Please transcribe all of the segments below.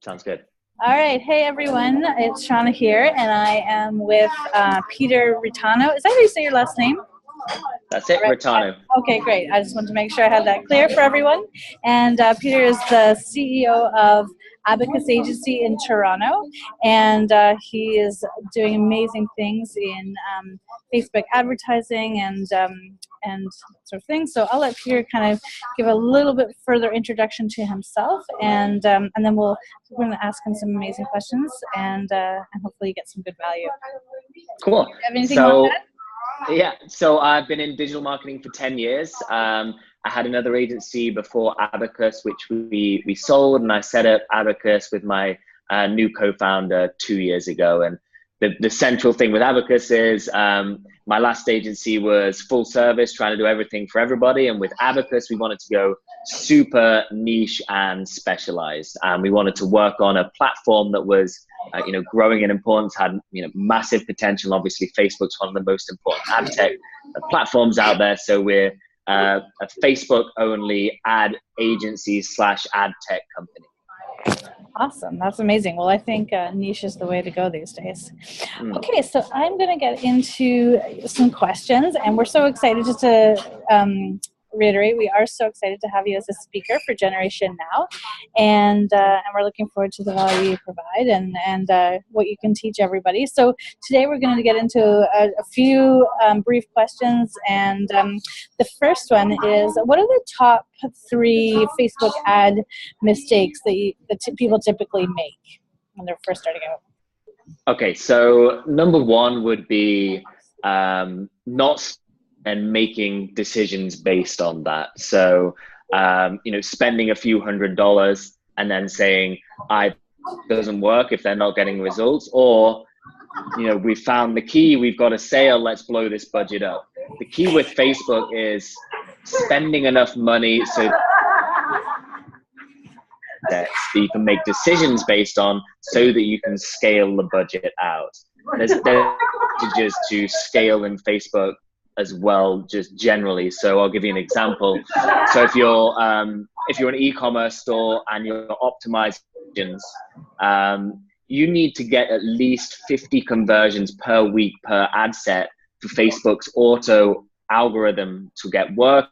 Sounds good. All right. Hey, everyone. It's Shauna here, and I am with Peter Reitano. Is that how you say your last name? That's it, Right. Reitano. Okay, great. I just wanted to make sure I had that clear for everyone. And Peter is the CEO of Abacus Agency in Toronto, and he is doing amazing things in Facebook advertising and sort of thing. So I'll let Peter kind of give a little bit further introduction to himself, and then we're going to ask him some amazing questions, and hopefully get some good value. Cool. Do you have anything on that? Yeah, so I've been in digital marketing for 10 years. I had another agency before Abacus, which we sold, and I set up Abacus with my new co-founder 2 years ago. And the central thing with Abacus is my last agency was full service, trying to do everything for everybody. And with Abacus, we wanted to go super niche and specialized. We wanted to work on a platform that was growing in importance, had massive potential. Obviously, Facebook's one of the most important ad tech platforms out there. So we're a Facebook-only ad agency / ad tech company. Awesome. That's amazing. Well, I think niche is the way to go these days. Okay, so I'm going to get into some questions, and we're so excited just to reiterate, we are so excited to have you as a speaker for Generation Now, and we're looking forward to the value you provide and what you can teach everybody. So today we're going to get into a few brief questions, and the first one is, what are the top 3 Facebook ad mistakes that people typically make when they're first starting out? Okay, so number 1 would be not and making decisions based on that. So, spending a few $100s and then saying, it doesn't work if they're not getting results, or, we found the key, we've got a sale, let's blow this budget up. The key with Facebook is spending enough money so that you can make decisions based on, so that you can scale the budget out. There's advantages to scale in Facebook as well, just generally. So I'll give you an example. So if you're an e-commerce store and you're optimizing, you need to get at least 50 conversions per week per ad set for Facebook's auto algorithm to get work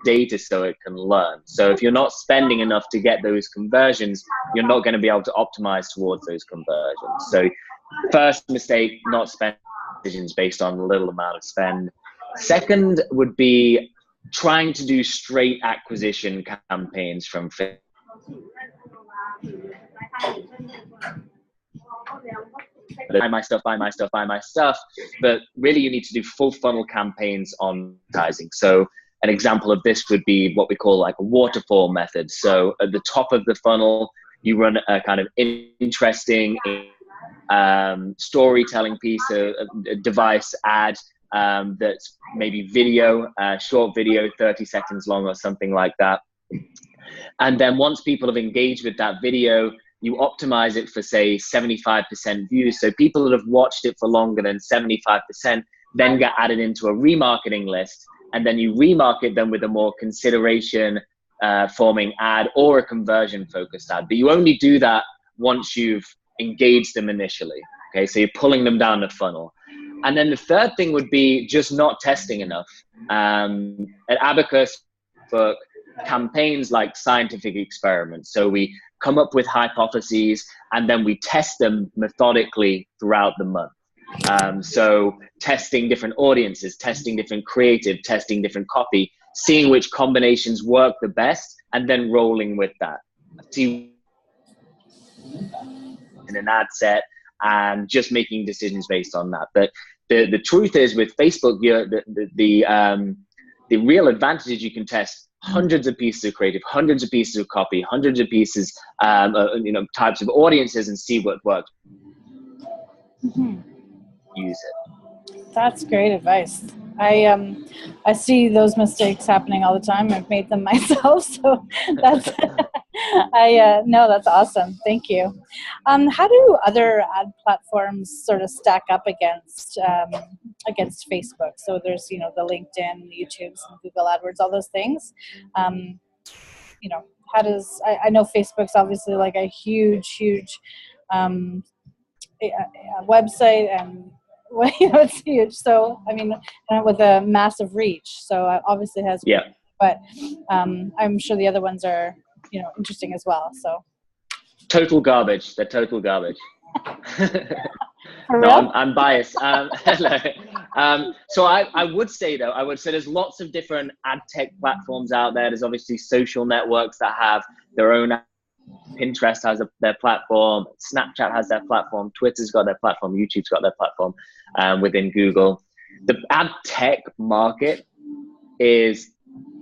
data so it can learn. So if you're not spending enough to get those conversions, you're not going to be able to optimize towards those conversions. So first mistake, not spending decisions based on a little amount of spend. Second would be trying to do straight acquisition campaigns from Facebook. Buy my stuff, buy my stuff, buy my stuff. But really you need to do full funnel campaigns on advertising. So an example of this would be what we call like a waterfall method. So at the top of the funnel, you run a kind of interesting storytelling piece, a device ad, that's maybe video, short video, 30 seconds long or something like that. And then once people have engaged with that video, you optimize it for, say, 75% views. So people that have watched it for longer than 75% then get added into a remarketing list, and then you remarket them with a more consideration forming ad or a conversion focused ad. But you only do that once you've engaged them initially. Okay, so you're pulling them down the funnel. And then the third thing would be just not testing enough. At Abacus, for campaigns like scientific experiments. So we come up with hypotheses and then we test them methodically throughout the month. So testing different audiences, testing different creative, testing different copy, seeing which combinations work the best, and then rolling with that. See in an ad set and just making decisions based on that. But the truth is, with Facebook, the real advantage is you can test hundreds of pieces of creative, hundreds of pieces of copy, hundreds of pieces, types of audiences, and see what works. Use it. That's great advice. I see those mistakes happening all the time. I've made them myself, so that's no, that's awesome. Thank you. How do other ad platforms sort of stack up against Facebook? So there's the LinkedIn, YouTube's, and Google AdWords, all those things. how does, I know Facebook's obviously like a huge website, and it's huge. So I mean, with a massive reach, so obviously it has. Yeah. But I'm sure the other ones are interesting as well. So. Total garbage. They're total garbage. For No, real? I'm biased. So I would say though, there's lots of different ad tech platforms out there. There's obviously social networks that have their own. Pinterest has their platform. Snapchat has their platform. Twitter's got their platform. YouTube's got their platform within Google. The ad tech market is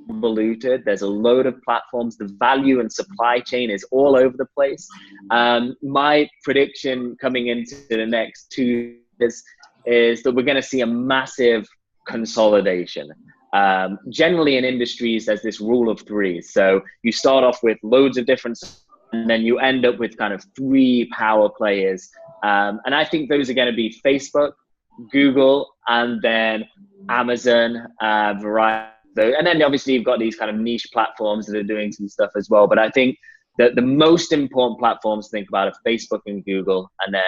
convoluted. There's a load of platforms. The value and supply chain is all over the place. My prediction coming into the next 2 years is that we're going to see a massive consolidation. Generally in industries, there's this rule of 3. So you start off with loads of different, and then you end up with kind of 3 power players. And I think those are going to be Facebook, Google, and then Amazon, Verizon. And then obviously you've got these kind of niche platforms that are doing some stuff as well. But I think that the most important platforms to think about are Facebook and Google, and then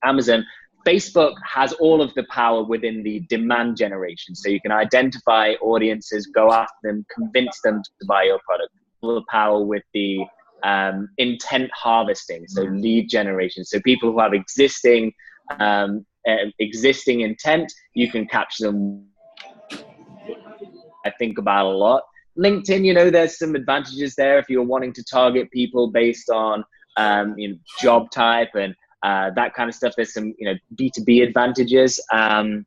Amazon. Facebook has all of the power within the demand generation. So you can identify audiences, go after them, convince them to buy your product. All the power with the intent harvesting, so lead generation. So people who have existing intent, you can capture them. I think about a lot. LinkedIn, there's some advantages there if you're wanting to target people based on job type and that kind of stuff. There's some B2B advantages. I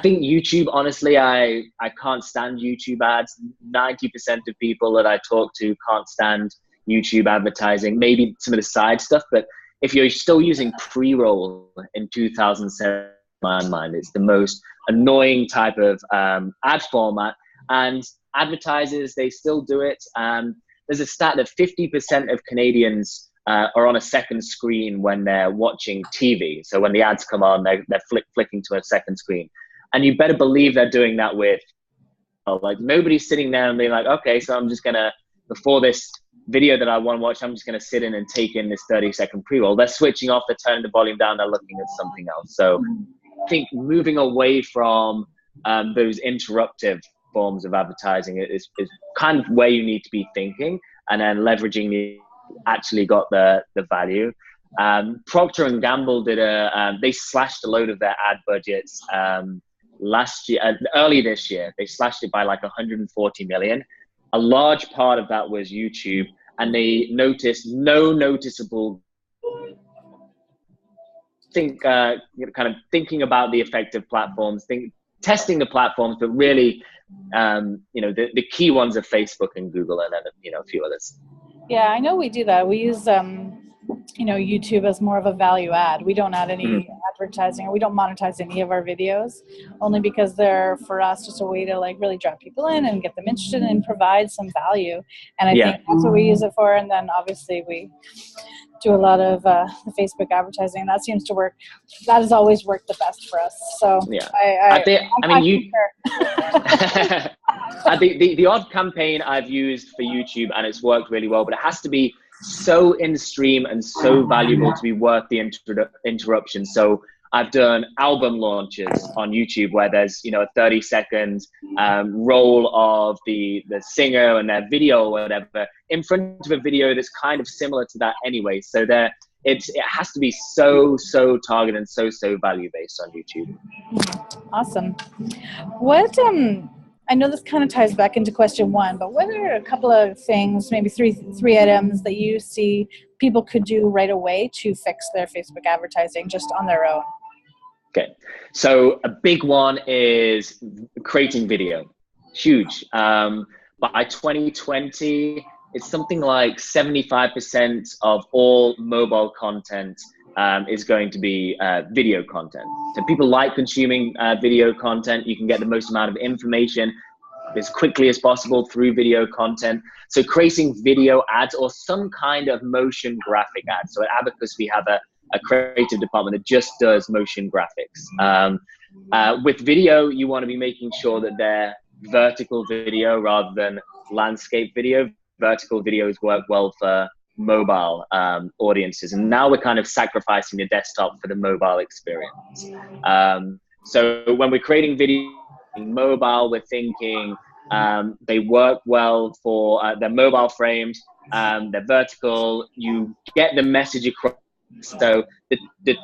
think YouTube, honestly, I can't stand YouTube ads. 90% of people that I talk to can't stand YouTube advertising. Maybe some of the side stuff, but if you're still using pre-roll in 2007, in my mind, it's the most annoying type of ad format. And advertisers, they still do it. There's a stat that 50% of Canadians are on a second screen when they're watching TV. So when the ads come on, they're flicking to a second screen. And you better believe they're doing that with, like, nobody's sitting there and being like, okay, so I'm just gonna, before this video that I want to watch, I'm just gonna sit in and take in this 30-second pre-roll. They're switching off, they're turning the volume down, they're looking at something else. So I think moving away from those interruptive forms of advertising is kind of where you need to be thinking, and then leveraging the actually got the value. Procter and Gamble did they slashed a load of their ad budgets last year, early this year. They slashed it by like 140 million. A large part of that was YouTube, and they noticed no noticeable kind of thinking about the effective platforms, testing the platforms, but really, the key ones are Facebook and Google, and then a few others. Yeah, I know we do that. We use YouTube as more of a value add. We don't add any advertising, or we don't monetize any of our videos, only because they're, for us, just a way to like really draw people in and get them interested and provide some value. And I think that's what we use it for. And then obviously we do a lot of the Facebook advertising. That seems to work. That has always worked the best for us. So yeah, I think the odd campaign I've used for YouTube, and it's worked really well, but it has to be so in stream and so valuable to be worth the interruption. So I've done album launches on YouTube where there's a 30-second roll of the singer and their video or whatever in front of a video that's kind of similar to that anyway. So it has to be so targeted and so value based on YouTube. Awesome. What I know this kind of ties back into question 1, but what are a couple of things, maybe three items that you see people could do right away to fix their Facebook advertising just on their own? Okay, so a big one is creating video. Huge. By 2020, it's something like 75% of all mobile content is going to be video content. So people like consuming video content. You can get the most amount of information as quickly as possible through video content. So creating video ads or some kind of motion graphic ads. So at Abacus, we have a creative department that just does motion graphics. With video, you want to be making sure that they're vertical video rather than landscape video. vertical videos work well for mobile audiences, and now we're kind of sacrificing the desktop for the mobile experience. So when we're creating video mobile, we're thinking they work well for they're mobile framed, they're vertical, you get the message across. So the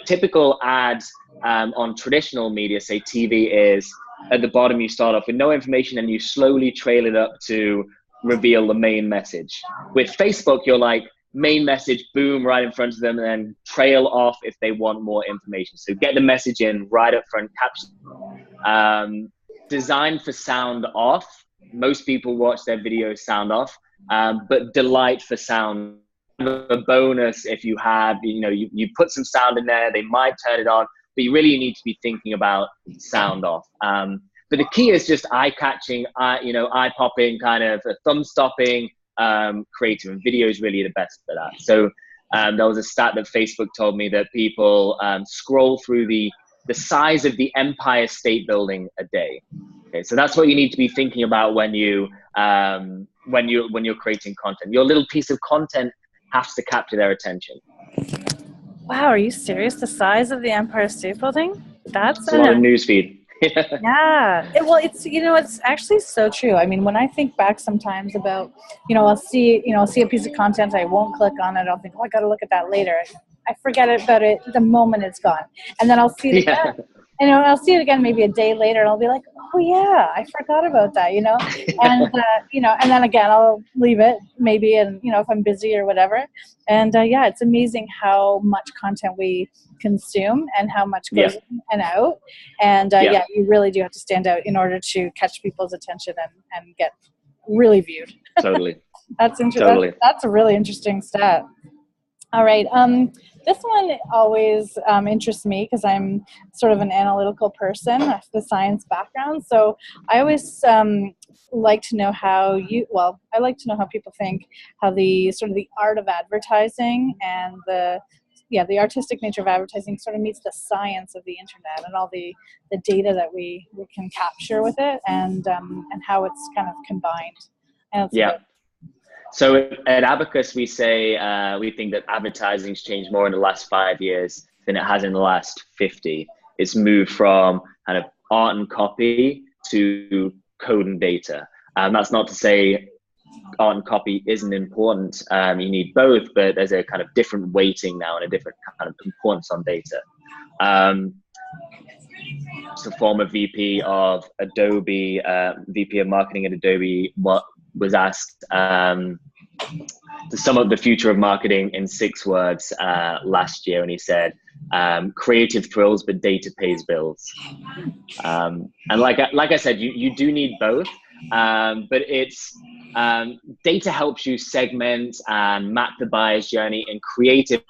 typical ads on traditional media, say TV, is at the bottom you start off with no information and you slowly trail it up to reveal the main message. With Facebook, you're like, main message, boom, right in front of them, and then trail off if they want more information. So get the message in right up front, caption. Designed for sound off. Most people watch their videos sound off, but delight for sound. A bonus if you have, you put some sound in there, they might turn it on, but you really need to be thinking about sound off. But the key is just eye-catching, eye-popping, kind of a thumb-stopping creative, and video is really the best for that. So there was a stat that Facebook told me that people scroll through the size of the Empire State Building a day. Okay, so that's what you need to be thinking about when you're creating content. Your little piece of content has to capture their attention. Wow, are you serious? The size of the Empire State Building? That's a lot of newsfeed. Yeah. It's actually so true. I mean, when I think back sometimes about, I'll see a piece of content, I won't click on it. I'll think, oh, I got to look at that later. I forget about it the moment it's gone. And then I'll see it again. And I'll see it again maybe a day later, and I'll be like, oh yeah, I forgot about that, and and then again I'll leave it maybe, and if I'm busy or whatever. And yeah, it's amazing how much content we consume and how much goes in and out. And yeah, you really do have to stand out in order to catch people's attention and get really viewed. Totally. That's interesting. Totally. That's a really interesting stat. All right. This one always interests me because I'm sort of an analytical person. I have the science background. So I always like to know how people think, how the sort of the art of advertising and the artistic nature of advertising sort of meets the science of the internet and all the data that we can capture with it, and how it's kind of combined. And it's So at Abacus, we say we think that advertising's changed more in the last 5 years than it has in the last 50. It's moved from kind of art and copy to code and data. That's not to say art and copy isn't important. You need both, but there's a kind of different weighting now and a different kind of importance on data. So former VP of Adobe, VP of marketing at Adobe, was asked to sum up the future of marketing in 6 words last year, and he said, creative thrills, but data pays bills. And like I said, you do need both, but it's data helps you segment and map the buyer's journey, and creative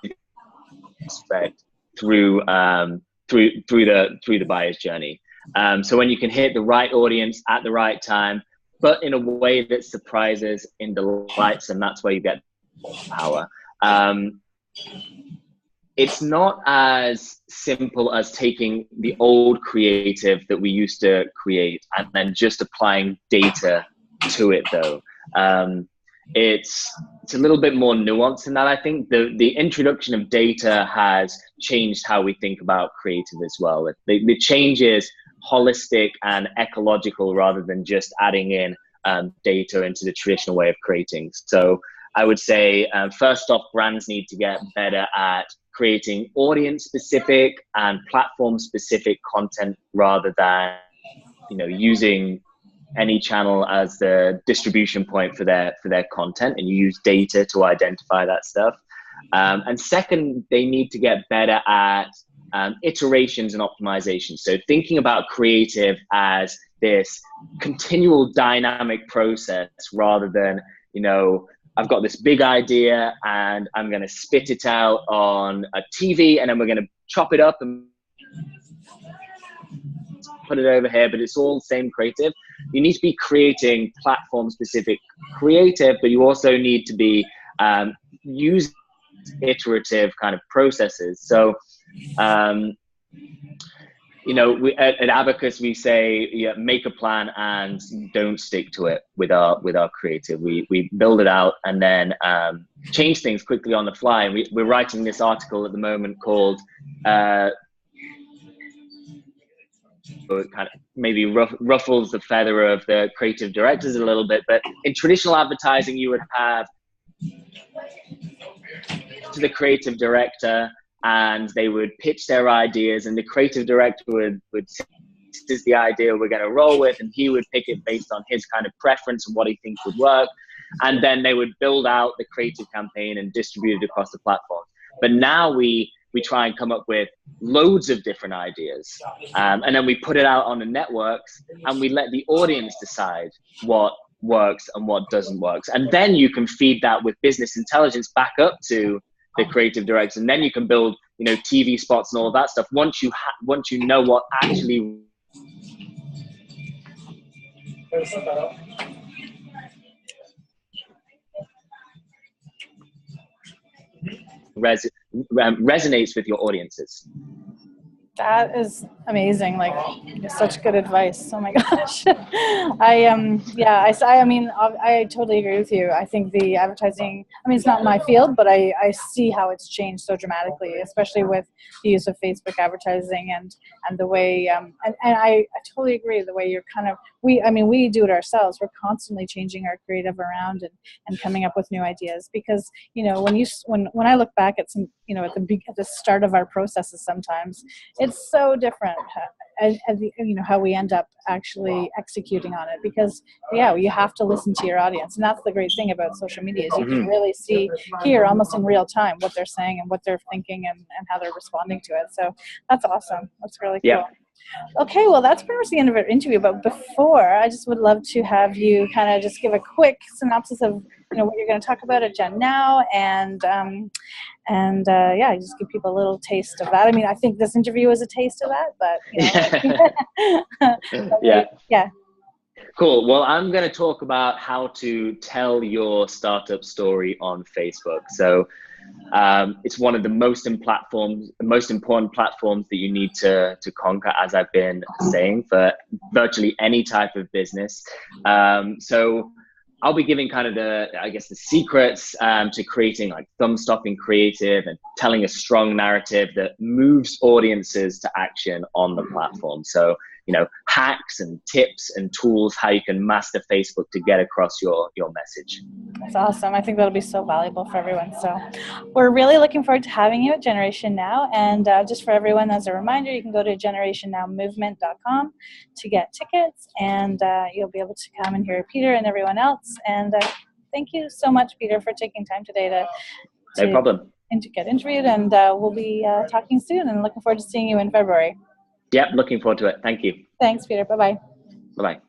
aspect through the buyer's journey. So when you can hit the right audience at the right time, but in a way that surprises and delights, and that's where you get power. It's not as simple as taking the old creative that we used to create and then just applying data to it, though. It's a little bit more nuanced than that. I think the introduction of data has changed how we think about creative as well. The change is holistic and ecological rather than just adding in data into the traditional way of creating. So I would say, first off, brands need to get better at creating audience-specific and platform-specific content rather than, using any channel as the distribution point for their content, and you use data to identify that stuff. And second, they need to get better at iterations and optimization. So thinking about creative as this continual dynamic process rather than, I've got this big idea and I'm going to spit it out on a TV and then we're going to chop it up and put it over here, but it's all the same creative. You need to be creating platform specific creative, but you also need to be using iterative kind of processes. So at Abacus, we say, yeah, make a plan and don't stick to it with our creative. We build it out and then change things quickly on the fly. And we're writing this article at the moment called it kind of maybe ruffles the feather of the creative directors a little bit, but in traditional advertising, you would have to the creative director and they would pitch their ideas, and the creative director would say, this is the idea we're going to roll with, and he would pick it based on his kind of preference and what he thinks would work, and then they would build out the creative campaign and distribute it across the platform. But now we try and come up with loads of different ideas, and then we put it out on the networks, and we let the audience decide what works and what doesn't work. And then you can feed that with business intelligence back up to the creative director, and then you can build, TV spots and all of that stuff. Once you know what actually resonates with your audiences. That is amazing. Like, such good advice. Oh my gosh. I mean, I totally agree with you. I think the advertising, it's not my field, but I see how it's changed so dramatically, especially with the use of Facebook advertising and the way, and I totally agree the way you're kind of, we do it ourselves. We're constantly changing our creative around and coming up with new ideas, because, when I look back at some, at the start of our processes, sometimes it's so different, how we end up actually executing on it, because you have to listen to your audience. And that's the great thing about social media, is you can really hear almost in real time what they're saying and what they're thinking and how they're responding to it. So that's awesome. That's really cool. Yeah. Okay, well, that's pretty much the end of our interview. But before, I just would love to have you kind of just give a quick synopsis of what you're going to talk about at Gen Now, and just give people a little taste of that. I think this interview is a taste of that, but yeah. Cool. Well, I'm going to talk about how to tell your startup story on Facebook. So it's one of the most important platforms that you need to conquer, as I've been saying, for virtually any type of business. So I'll be giving kind of the secrets to creating like thumb-stopping creative and telling a strong narrative that moves audiences to action on the platform. So, hacks and tips and tools, how you can master Facebook to get across your message. That's awesome. I think that'll be so valuable for everyone. So we're really looking forward to having you at Generation Now. And just for everyone, as a reminder, you can go to generationnowmovement.com to get tickets, and you'll be able to come and hear Peter and everyone else. And thank you so much, Peter, for taking time today to no problem. And to get interviewed. And we'll be talking soon, and looking forward to seeing you in February. Yep, looking forward to it. Thank you. Thanks, Peter. Bye-bye. Bye-bye.